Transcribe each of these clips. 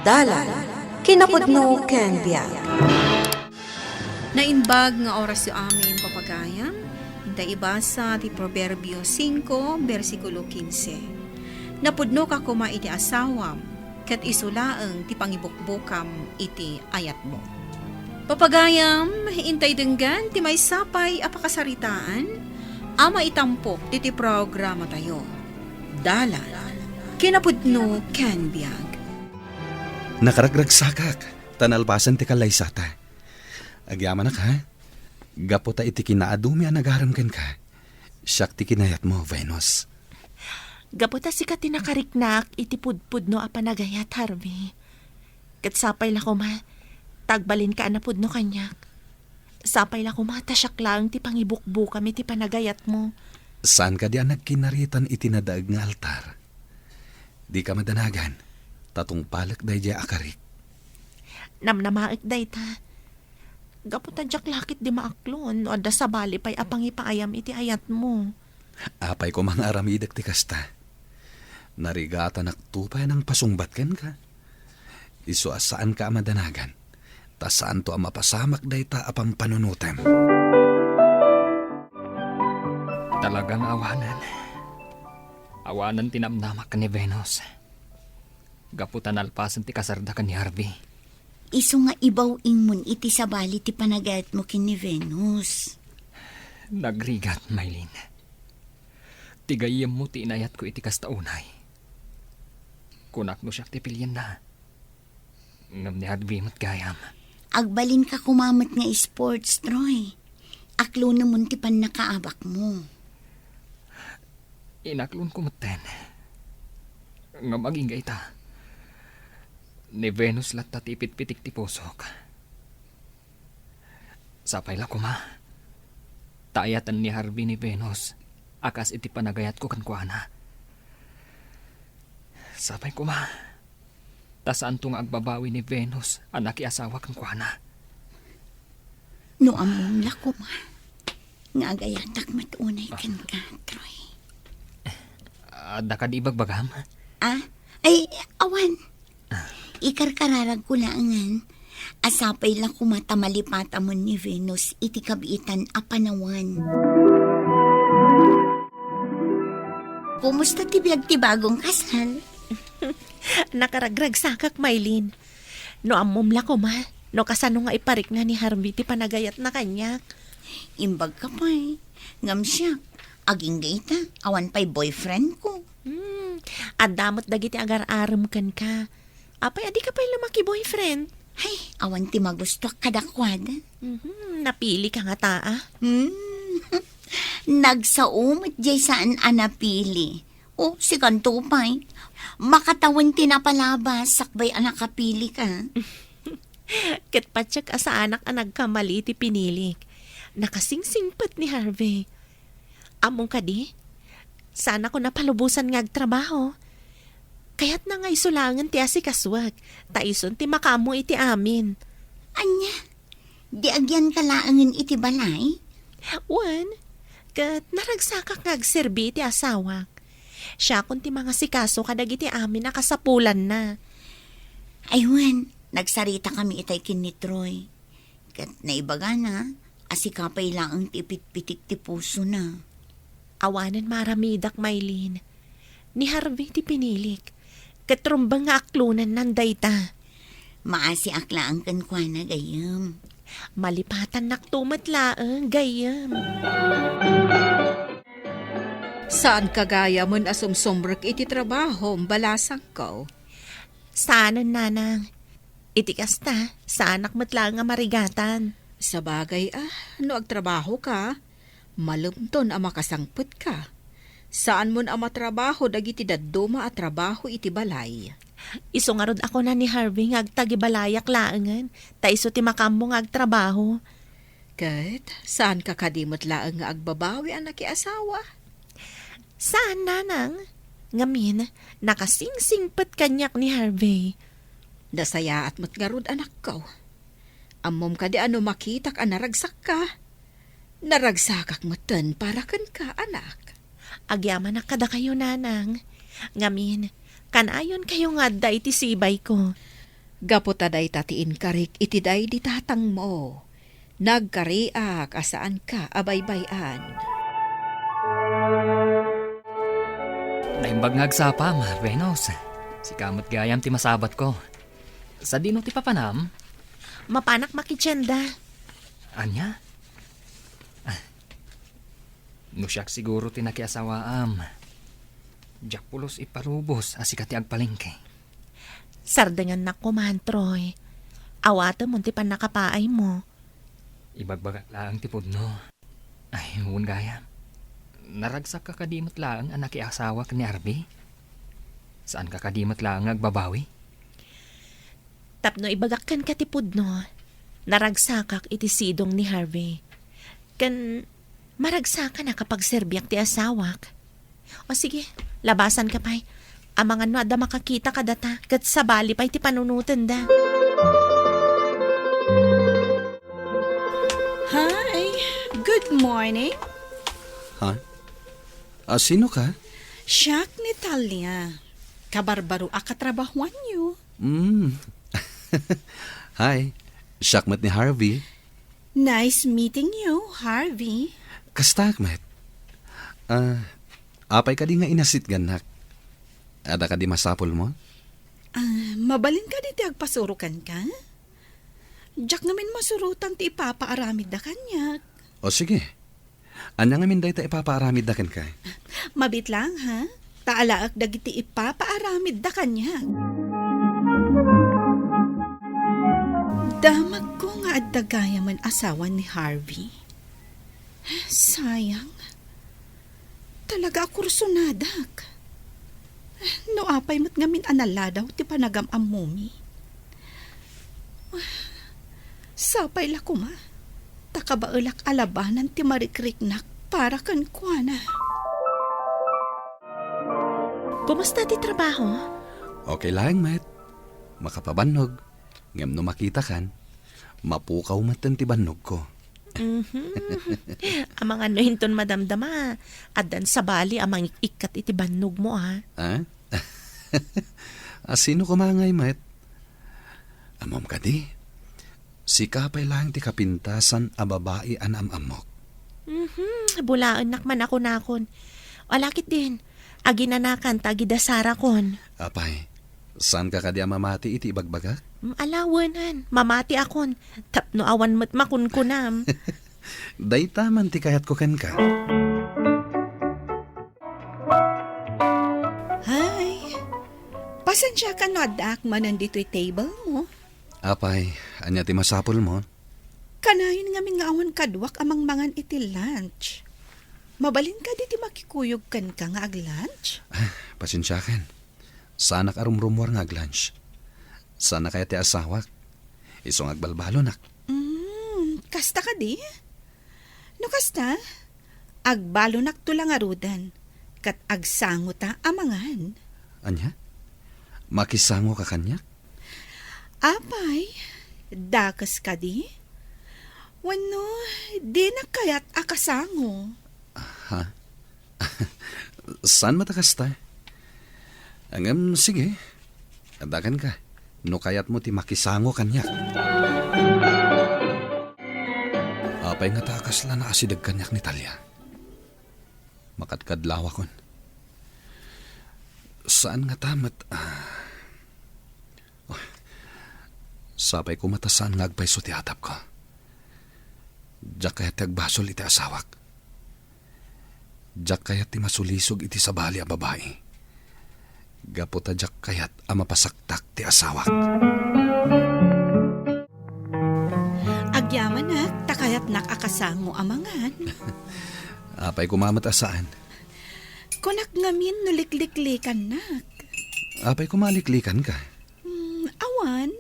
Dalan, kinapudno ken biag. Nainbag nga oras yu amin papagayam, hintay ibasa ti Proverbio 5, versikulo 15. Napudno ka kuma iti asawam, kat isulaeng ti pangibukbukam iti ayat mo. Papagayam, hintay denggan ti may sapay apakasaritaan, ama itampok ti programa tayo. Dalan, kinapudno ken biag. Nakaragragsakak, tanalpasan ti kalaysata. Agyaman na ka, gapo ta iti kinaadumi ang nagaramkan ka. Siyak ti kinayat mo, Venus. Gaputa si ka tinakariknak iti pudpudno a panagayat, Harvey. Kat sapay la kuma, tagbalin ka na pudno kanyak. Sapay la kuma, tasyak lang ti pangibukbukam iti panagayat mo. Saan ka di ang nagkinaritan iti nadaag nga altar? Di ka madanagan, tatong palak day di akarik. Namnamaik day ta. Gaputa jak lakit di maaklon, o da sa bali pa'y apangipaayam iti ayat mo. Apay ko mga aramidak ti kasta. Narigata naktupay ng pasungbat ken ka. Isu saan ka madanagan, ta saan to ang mapasamak day ta apang panunutem. Talagang awanan. Awanan tinamnamak ka ni Venus. Gaputan alpasan ti kasarda ka ni Harvey. Isu nga ibaw ingmon iti sabali ti panagayat mo kini Venus. Nagrigat, Maylin. Tigayem mo ti inayat ko iti kastaunay. Kunak mo siya ti pilyan na. Ngam ni Harvey mo't gayam. Agbalin ka kumamot nga sports, Troy. Aklo naman ti pan nakaabak mo. Inaklon ko maten. Ngam aging gaita. Ni Venus lat tatipit-pitik ti pusok. Sapay la kuma. Taayatan ni Harvey ni Venus. Akas iti panagayat ko kankwana. Sapay kuma. Tasaan to nga agbabawi ni Venus anak iasawa kankwana. No among la kuma. Nga agayatak matunay kan ka, Troy. Da ka di bagbagam? Ah? Ay, awan. Ikarkararag ko laangan. Asapay lang kumatamalipata mo ni Venus iti kabiitan a panawan. Kumusta ti biag ti bagong kasal? Nakaragragsakak, Maylin. No amom la kuma, no kasano nga iparik nga ni Harvey ti panagayat na kanyak. Imbag ka pa eh. Ngam siya. Aging gaita, awan pa'y boyfriend ko. Adamot dagiti agar-aram kan ka. Apay, adi ka pa'y lumaki boyfriend. Ay, awan ti magusto kadakwada. Napili ka nga taa. Nagsaumot jay saan anapili. O, si kanto pa'y. Makatawan tinapalabas, sakbay anak kapili ka. Kitpatsak asa anak ang nagkamali ti pinilik. Nakasingsingpat ni Harvey. Among ka di, sana ko napalubusan nga agtrabaho. Kaya't na nga isulangan ti asikaswag, taison ti makamo iti amin. Anya, di agyan kalaangin iti balay? Wan, kat naragsakak nga agserbi ti asawak. Siya kun ti mga sikaso kadag iti amin na kasapulan na. Aywan, nagsarita kami itay kin ni Troy. Kat naibaga na, asikapay lang ang tipit-pitik ti puso na. Awanan maramidak, Maylin. Ni Harvey ti pinilik. Katrumbang nga aklunan ng dayta. Maasi akla ang kankwana gayam. Malipatan naktumatlaang gayam. Saan kagaya mon asumsumbrek iti trabaho, balasang ko? Saanan, nanang? Itikas ta, sa anak matla nga marigatan. Sa bagay no agtrabaho ka, malumton ang makasangput ka. Saan mon ang matrabaho dagiti dadduma at trabaho iti balay? Iso nga rod ako na ni Harvey nga agtagibalayak laangan, ta iso ti makammo nga agtrabaho. Kat, saan ka kadimot laang nga agbabawi ang nakiasawa? Saan, nanang? Ngamin, nakasingsingpat kanyak ni Harvey. Dasaya at matgarod anak ko. Amom ka di ano makitak ang naragsak ka. Naragsakak matan para kan ka, anak. Agyaman na kada kayo, nanang. Ngamin, kanayon kayo nga da iti sibay ko. Gaputaday tatiin karik itiday di tatang mo. Nagkariak asaan ka abaybayan. Naimbag ngagsapam, Venus. Si kamot gayam ti masabat ko. Sa dino ti papanam? Mapanak makitsenda. Anya? No siyak siguro ti nakiasawaam. Diyak pulos iparubos asikati agpalengke. Sardengan na kumantroy. Awata mo ti panakapaay mo. Ibagbagak lang ti pudno. Ay, huwag gayam. Naragsak ka kadimot lang ang nakiasawa ka ni Arby? Saan ka kadimot lang agbabawi? Tapno ibagakkan ka tipod no. Naragsakak iti sidong ni Harvey. Kan maragsakan na kapag serbiyak ti asawak. O sige, labasan ka pa'y. Amangan no ada makakita ka data. Kat sabali pa'y ti panunutan da. Hi, good morning. Ha? Sino ka? Siak ni Talia. Kabarbaro akatrabahuan niyo. Hi. Siakmat ni Harvey. Nice meeting you, Harvey. Kastakmat. Apay ka di nga inasit ganak. Ada ka di masapol mo? Mabalin ka di ti agpasurukan ka? Diyak namin masurutan ti ipapaaramid da kanya. O sige. Anya nga min day ta ipapaaramid da kan ka? Mabit lang ha? Taalaak dagiti ipapaaramid da kanya. Damag ko nga at dagaya man asawa ni Harvey. Sayang. Talaga ako rusunadak. No apay mat ngamin analadaw ti panagam amumi. Sapay la kuma. Takabaulak alabanan ti marikriknak para kan kuana. Kumusta ti trabaho? Okay lang, Matt. Makapabannog. Ngam no makita kan, mapukaw matan ti bannog ko. Amang ano hinton madamdama. Adan sa bali amang ikat iti bannog mo ha. Ha? Sino kumangay, Matt? Amom ka di. Si kapay lang ti kapintasan a babae an amamok. Bulaan nakman ako nakon. Walakit din. Aginanakan tagidasara kon. Apay, saan ka kadya mamati iti ibagbaga? Alawanan. Mamati akon. Tapno awan mat makunkunam. Dayta man ti kayat ko kan ka. Hi. Pasensya ka no adak man nandito'y table mo. Apay, anya ti masapol mo? Kanayon nga nga awan kadwak amang mangan iti lunch. Mabalin ka di ti makikuyog kan ka nga ag-lunch? Pasensya kan. Sana ka rumrumwar nga ag-lunch. Sana kaya ti asawak. Isong agbalbalo nak. Kasta ka di? No kasta? Agbalo nak tulang arudan. Kat agsango ta amangan. Anya? Makisango ka kanya? Apay, dakas ka di? Wano, di na kaya't akasango. Ha? Saan matakas ta? Sige. Adakan ka. No kayat mo ti makisango kanya. Apay nga takas la na asidag kanyak ni Talia. Makatkadlawa kon. Saan nga tamat? Sapay ko matasaan nga agpayso ti atap ko. Diyak kaya ti agbasol iti asawak. Diyak kaya ti masulisog iti sabali a babae. Gaputa diyak kayat a mapasaktak ti asawak. Agyaman nak, takayat nakakasango amangan. Apay kumamat asaan. Kunak ngamin nulikliklikan nak. Apay kumaliklikan ka. Awan,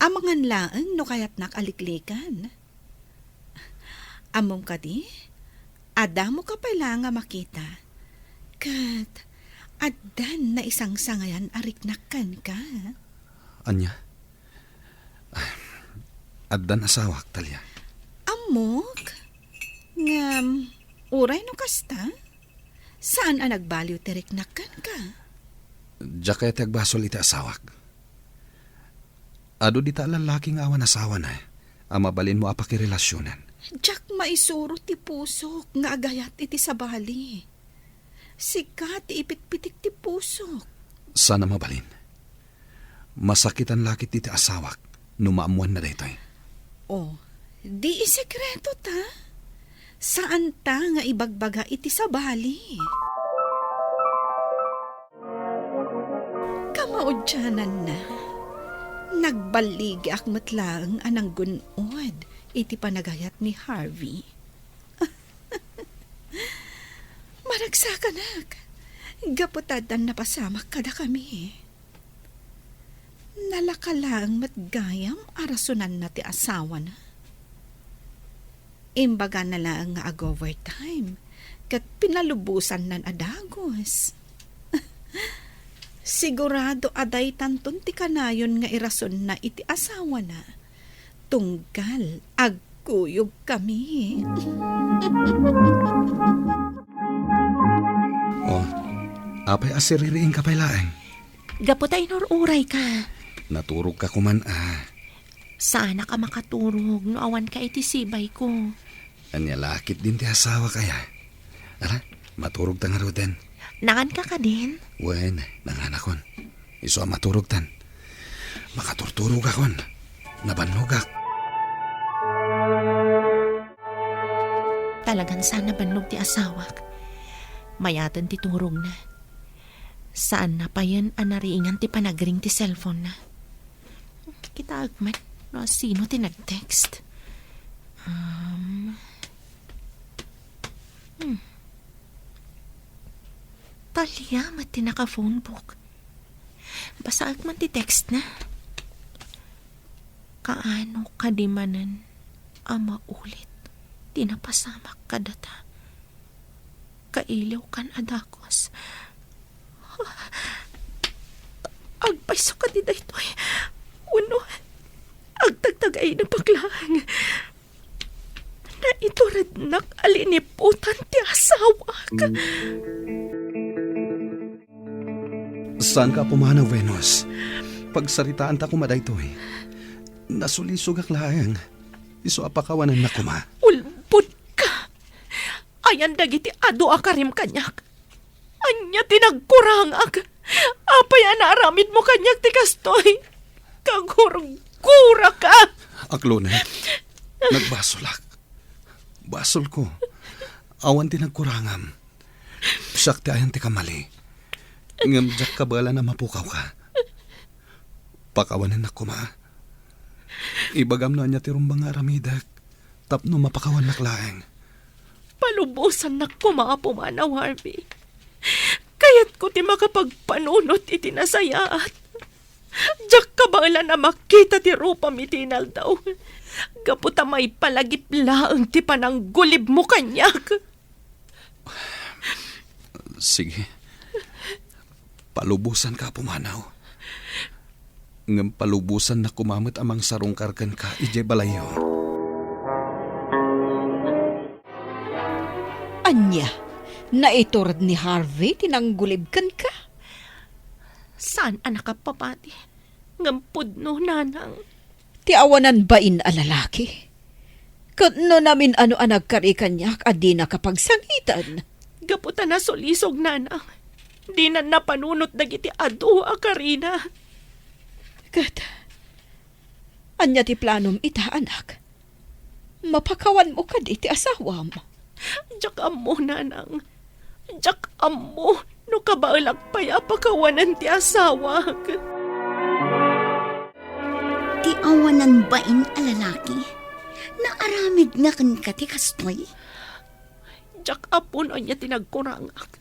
amangan laeng no kayat nakaliklikan. Amom ka di, ada mo ka pala nga makita. Kat, adan na isang sangayan ariknakan ka. Anya? Addan asawak, Talia. Amok? Ngam, uray no kasta? Saan ang nagbaliw tiriknakan ka? Diyak kaya ti agbasol iti asawak. Ado di ta lalaking awan asawa na. Mabalin mo apakirelasyonan. Jack maisuro ti pusok nga agayat iti sabali. Sikat ti ipitpitik ti pusok. Sana mabalin. Masakitan lakit iti asawak numaamuan na daytoy. Oh, di isekreto ta. Saan ta nga ibagbaga iti sabali? Kamaudyanan na. Nagbaligi akmat lang anang gunod iti panagayat ni Harvey. Maragsakanak. Gaputadan na pasamak kada kami. Nalakalang matgayam arasunan na ti asawa na. Imbaga na lang nga ag-overtime kat pinalubusan nan adagos. Sigurado aday tanton ti kanayon nga irason na iti asawa na. Tunggal agkuyog kami. Oh, apay asiririing ka pailaeng. Gaputay uray ka. Naturog ka kuman Sana ka makaturog no awan ka iti sibay ko. Anya lakit din ti asawa kaya. Ara, maturog ta nga roden. Nangan ka din? Wen, nanganakon. Iso maturog tan. Makaturturog akon. Nabanlogak. Talagang sana banlog ti asawak. Mayatan ti turog na. Saan na pa yan anariingan ti panagring ti cellphone na. Kita agmat no sino ti nag-text. Talia mat ti naka-phone book. Basta agman ti text na. Kaano kadimanan ama ulit tinapasamak kadata. Kailiw kan adakos. Agpaiso ka di dayto eh. Uno, agtagtagay na paglang. Na ito rednak aliniputan ti asawak. Saan ka pumanaw, Venus? Pagsaritaan ta kumadaytoy. Nasulisog ak laeng. Iso apakawanan na kuma. Ulbud ka. Ayan dagiti ado akarim kanyak. Anya tinagkurang ag. Apay anaramid mo kanyak ti kastoy. Kagurgura ka. Aklo na. Nagbasolak. Basol ko. Awan tinagkurangam. Pisak ti ayan ti kamali. Ngamjak ka bala na mapukaw ka. Pakawanan na kuma. Ibagam na niya ti rumbang aramidak. Tapno mapakawan na klaeng. Palubusan na kumapumanaw, Harvey. Kaya't ko ti makapagpanunot iti nasayaat. Diyak kabala na makita ti rupa mitinal daw. Gaputa may palagip laang ti pananggulib mo kanyak. Sige. Palubusan ka pumanaw. Ngam palubusan na kumamit amang sarungkarkan ka ije balayo. Anya, naiturad ni Harvey tinanggulibkan ka? Saan anak ka papati? Ngampud no nanang. Ti awanan bain a lalaki? Katno namin ano anag kari kanyak at di nakapagsangitan. Gaputa na solisog nanang. Di na napanunot dagiti adu a karina. Kat, anya ti planom ita anak. Mapakawan mo ka di ti asawam. Diyak amo nanang. Diyak amo no kabaalag paya pakawanan ti asawag. Ti awanan bain a lalaki? Naaramid na kan ka ti kastoy? Diyak apo no niya tinagkurangak.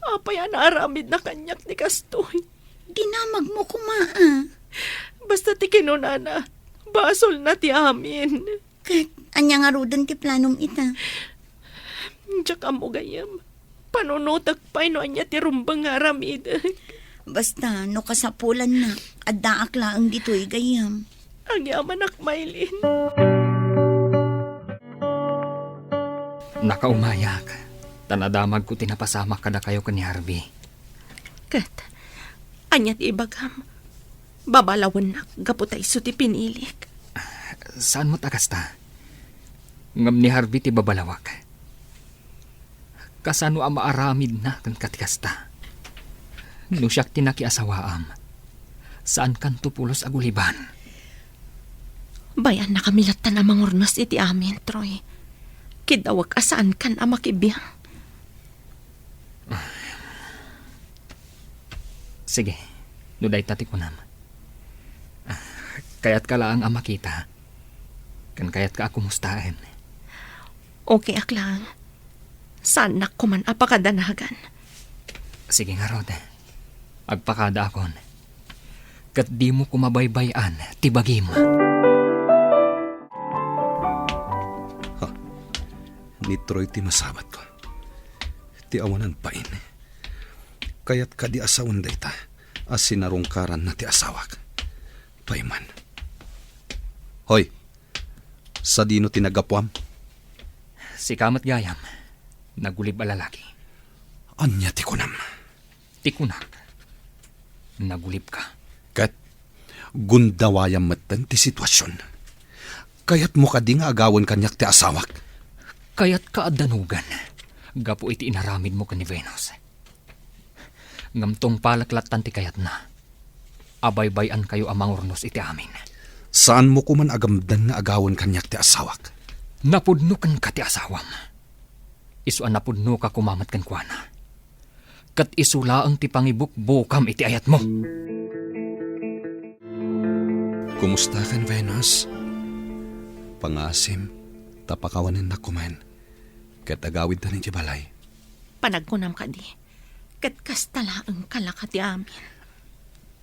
Apay naaramid na kanyak ni kastoy. Dinamag mo kumaa. Basta ti kinunana, basol na ti amin. Kat, anya nga rudan ti planom ita. Diyak amo gayam. Panunotag pa'y no anya ti rumbang aramid. Basta, no kasapulan na, at daak laang dito'y gayam. Ang yaman Maylin. Nakaumayak. Tanadamag ko tinapasamak kada kayo ka ni Harvey. Kat, anya ti ibagam. Babalawan na gaputay so ti pinilik. Saan mo takasta? Ngam ni Harvey ti babalawak. Kasano ang maaramid na kan katikasta. No siyak tinakiasawaam. Saan kan tupulos aguliban? Bayan na kamilatan na mangurnos iti amin, Troy. Kidawag asaan kan amakibiyang. Sige, nuday tati ko nam. Kayat ka lang ang makita. Kan kayat ka ako mustahin. Okay aklang. Saan na kuman apakadanagan? Sige nga, Rod. Agpakada akon. Kat di mo kumabaybayan, tibagim. Ni Troy ti masabat ko. Ti awanan pain. Kayat ka di asawan dayta, as sinarungkaran na ti asawak. Paiman. Hoy, sa dino tinagapwam? Si Kamat Gayam, nagulib a lalaki. Anya ti kunam. Tikunak, nagulib ka. Kat, gundawayam matan ti sitwasyon. Kayat mo ka di nga agawan kanyak ti asawak. Kayat ka adanugan. Gapo iti inaramid mo ka ni Venus. Ngamtong palaklatan ti kayat na. Abay-bayan kayo amang urnos iti amin. Saan mo kuman agamdan nga agawan kanyak ti asawak? Napudno kan ka ti asawam. Isuan napudno ka kumamat kan kuana. Kat isula ang ti pangibuk-bukam iti ayat mo. Kumusta kan Venus? Pangasim, tapakawanin na kumain. Kat agawid na ni balay. Panagkunam ka di. Kat kastala ang kalakati amin.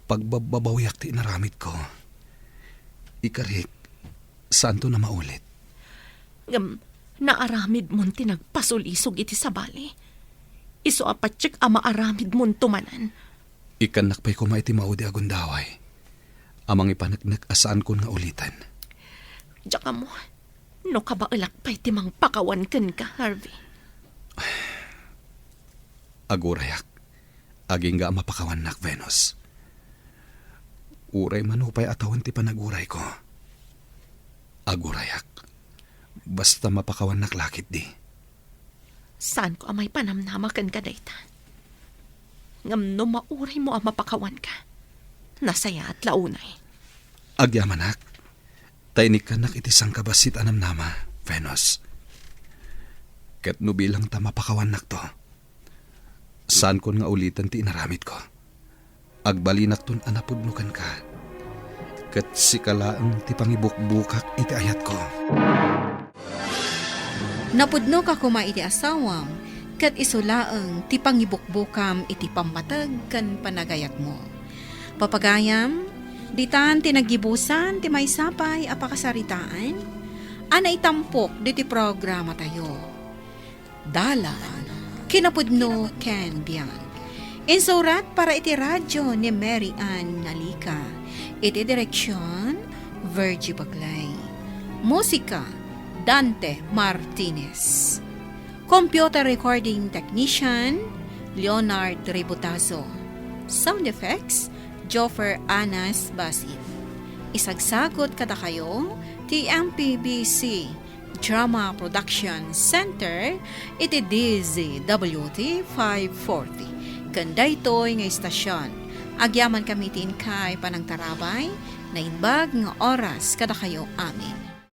Pagbababawiyak ti inaramid ko. Ikarik, saan to na maulit? Naaramid mon tinagpasulisog iti sabali. Iso apatsik ama aramid mon tumanan. Ikanak pa'y kumaiti maudi agundaway. Amang ipanagnak asaan ko nga ulitan. Diyan ka mo. No kabailak pa'y timang pakawan kan ka, Harvey. Agurayak. Aging nga mapakawan nak, Venus. Uray man upay atawan ti panaguray ko. Agurayak. Basta mapakawan nak lakit di. Saan ko amay panamnamakan ka dayta? Ngam no mauray mo ang mapakawan ka. Nasaya at launay. Agyamanak. Tainik ka nak itisang kabasit anam nama, Venus. Kat no bilang ta mapakawan nak to. Saan ko nga ulitan ti inaramid ko? Agbalinak ton anapudnukan ka. Kat sikalaang ti pangibukbukak iti ayat ko. Napudno ka kuma iti asawam, kat isulaang ti pangibukbukam iti pamatag kan panagayat mo. Papagayam, ditan tinagibusan ti may sapay apakasaritaan, ana itampok diti programa tayo. Dalan, kinapudno Ken Biang. Insurat para iti radyo ni Mary Ann Nalika. Iti direksyon, Virgie Baglay. Musika, Dante Martinez. Computer recording technician, Leonard Ributazo. Sound effects, Joffer Anas Basit. Isagsagot kada kayo, TMPBC Drama Production Center, iti DZWT 540. Ganda ito'y nga istasyon. Agyaman kami tin kay panang tarabay, na inbag nga oras kada kayo amin.